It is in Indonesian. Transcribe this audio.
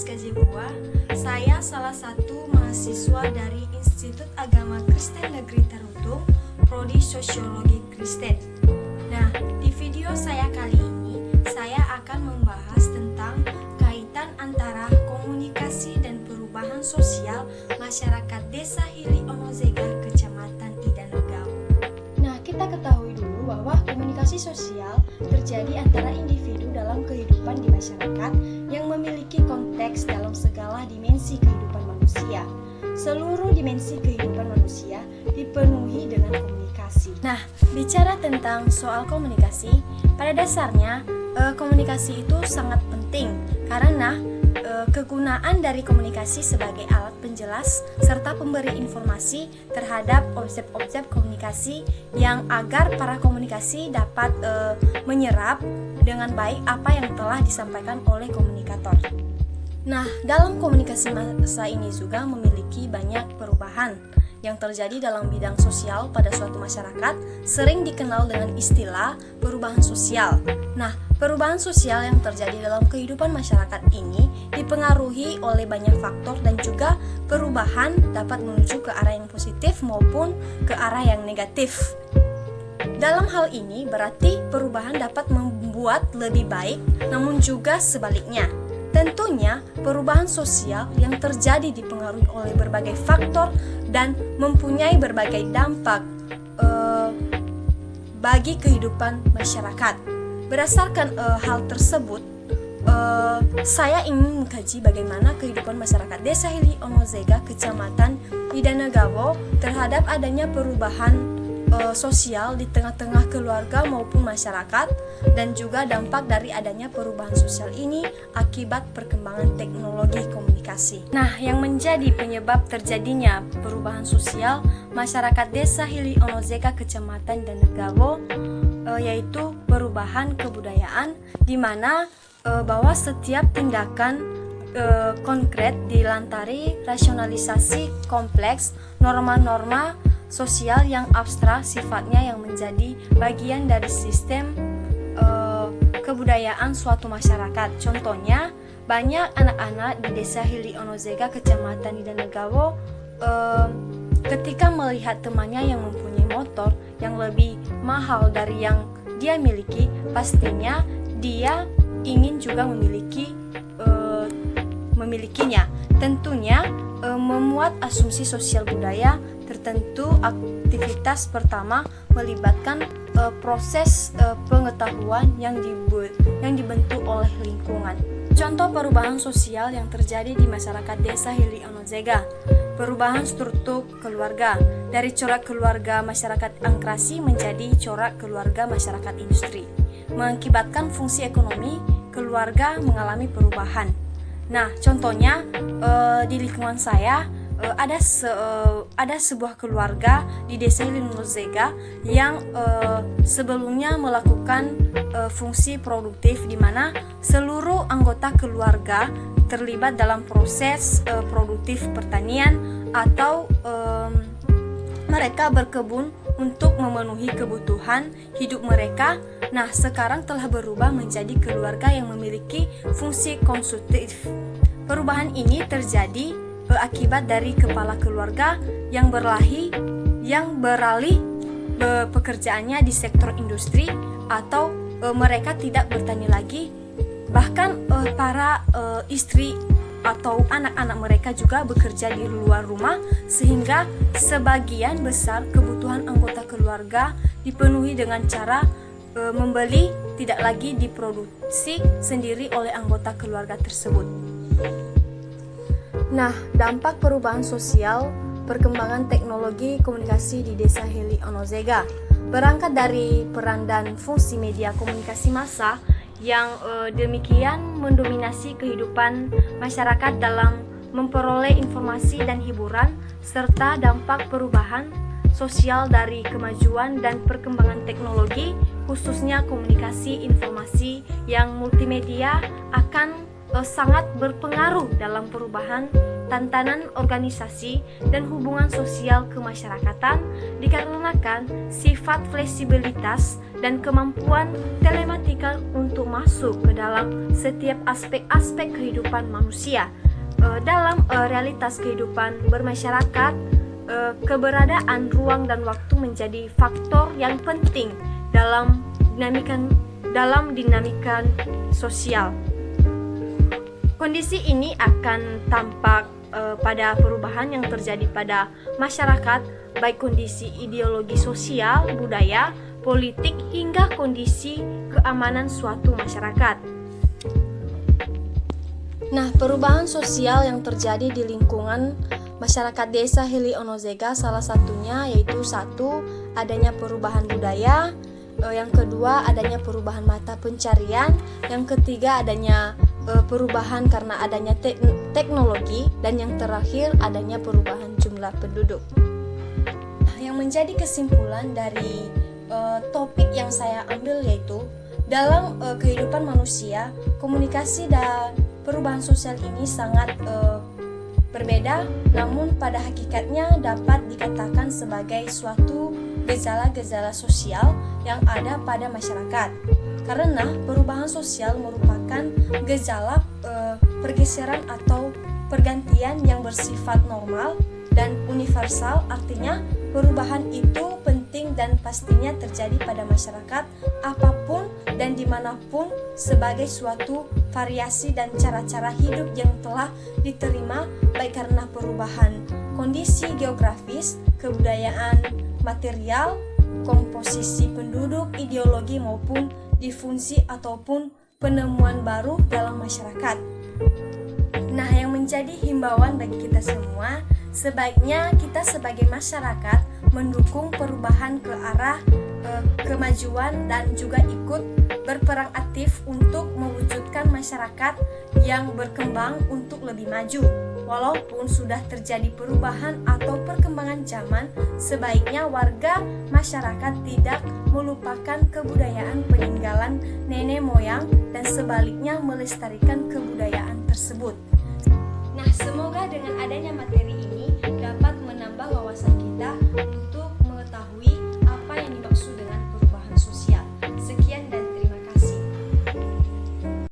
Rizka Jebua. Saya salah satu mahasiswa dari Institut Agama Kristen Negeri Tarutung, Prodi Sosiologi Kristen. Nah, di video saya kali ini, saya akan membahas tentang kaitan antara komunikasi dan perubahan sosial masyarakat Desa Hili Onozega, Kecamatan Idanegao. Nah, kita ketahui dulu bahwa komunikasi sosial terjadi antara individu dalam kehidupan di masyarakat yang memiliki konteks dalam segala dimensi kehidupan manusia. Seluruh dimensi kehidupan manusia dipenuhi dengan komunikasi. Nah, bicara tentang soal komunikasi, pada dasarnya komunikasi itu sangat penting karena kegunaan dari komunikasi sebagai alat penjelas serta pemberi informasi terhadap objek-objek komunikasi yang agar para komunikasi dapat menyerap dengan baik apa yang telah disampaikan oleh komunikator. Nah, dalam komunikasi masa ini juga memiliki banyak perubahan yang terjadi dalam bidang sosial pada suatu masyarakat, sering dikenal dengan istilah perubahan sosial. Nah, perubahan sosial yang terjadi dalam kehidupan masyarakat ini dipengaruhi oleh banyak faktor dan juga perubahan dapat menuju ke arah yang positif maupun ke arah yang negatif. Dalam hal ini berarti perubahan dapat membuat lebih baik, namun juga sebaliknya. Tentunya perubahan sosial yang terjadi dipengaruhi oleh berbagai faktor dan mempunyai berbagai dampak bagi kehidupan masyarakat. Berdasarkan hal tersebut, saya ingin mengkaji bagaimana kehidupan masyarakat Desa Hili Onozega, Kecamatan Idanegao terhadap adanya perubahan sosial di tengah-tengah keluarga maupun masyarakat, dan juga dampak dari adanya perubahan sosial ini akibat perkembangan teknologi komunikasi. Nah, yang menjadi penyebab terjadinya perubahan sosial masyarakat Desa Hili Onozega, Kecamatan Idanegao yaitu perubahan kebudayaan, di mana bahwa setiap tindakan konkret dilantari rasionalisasi kompleks norma-norma sosial yang abstrak sifatnya yang menjadi bagian dari sistem kebudayaan suatu masyarakat. Contohnya, banyak anak-anak di Desa Hili Onozega, Kecamatan Idanegao ketika melihat temannya yang mempunyai motor yang lebih mahal dari yang dia miliki, pastinya dia ingin juga memilikinya. Tentunya memuat asumsi sosial budaya tertentu. Aktivitas pertama melibatkan proses pengetahuan yang dibentuk oleh lingkungan. Contoh perubahan sosial yang terjadi di masyarakat Desa Hili Onozega: perubahan struktur keluarga dari corak keluarga masyarakat angkrasi menjadi corak keluarga masyarakat industri, mengakibatkan fungsi ekonomi keluarga mengalami perubahan. Nah, contohnya di lingkungan saya ada sebuah keluarga di Desa Hili Onozega yang sebelumnya melakukan fungsi produktif, di mana seluruh anggota keluarga terlibat dalam proses produktif pertanian atau mereka berkebun untuk memenuhi kebutuhan hidup mereka. Nah, sekarang telah berubah menjadi keluarga yang memiliki fungsi konsumtif. Perubahan ini terjadi akibat dari kepala keluarga yang beralih pekerjaannya di sektor industri, atau mereka tidak bertani lagi. Bahkan para istri atau anak-anak mereka juga bekerja di luar rumah, sehingga sebagian besar kebutuhan anggota keluarga dipenuhi dengan cara membeli, tidak lagi diproduksi sendiri oleh anggota keluarga tersebut. Nah, dampak perubahan sosial perkembangan teknologi komunikasi di Desa Hili Onozega berangkat dari peran dan fungsi media komunikasi massa yang demikian mendominasi kehidupan masyarakat dalam memperoleh informasi dan hiburan, serta dampak perubahan sosial dari kemajuan dan perkembangan teknologi, khususnya komunikasi informasi yang multimedia akan sangat berpengaruh dalam perubahan tantangan organisasi dan hubungan sosial kemasyarakatan, dikarenakan sifat fleksibilitas dan kemampuan telematika untuk masuk ke dalam setiap aspek-aspek kehidupan manusia. Dalam realitas kehidupan bermasyarakat, keberadaan ruang dan waktu menjadi faktor yang penting dalam dinamika sosial. Kondisi ini akan tampak pada perubahan yang terjadi pada masyarakat, baik kondisi ideologi sosial, budaya, politik, hingga kondisi keamanan suatu masyarakat. Nah, perubahan sosial yang terjadi di lingkungan masyarakat desa Hili Onozega salah satunya yaitu satu, adanya perubahan budaya, yang kedua adanya perubahan mata pencarian, yang ketiga adanya perubahan karena adanya teknologi, dan yang terakhir adanya perubahan jumlah penduduk. Yang menjadi kesimpulan dari topik yang saya ambil yaitu dalam kehidupan manusia, komunikasi dan perubahan sosial ini sangat berbeda, namun pada hakikatnya dapat dikatakan sebagai suatu gejala-gejala sosial yang ada pada masyarakat. Karena perubahan sosial merupakan gejala pergeseran atau pergantian yang bersifat normal dan universal, artinya perubahan itu penting dan pastinya terjadi pada masyarakat apapun dan dimanapun sebagai suatu variasi dan cara-cara hidup yang telah diterima baik karena perubahan kondisi geografis, kebudayaan, material, komposisi penduduk, ideologi maupun difungsi ataupun penemuan baru dalam masyarakat. Nah, yang menjadi himbauan bagi kita semua, sebaiknya kita sebagai masyarakat mendukung perubahan ke arah kemajuan dan juga ikut berperan aktif untuk mewujudkan masyarakat yang berkembang untuk lebih maju. Walaupun sudah terjadi perubahan atau perkembangan zaman, sebaiknya warga masyarakat tidak melupakan kebudayaan peninggalan nenek moyang dan sebaliknya melestarikan kebudayaan tersebut.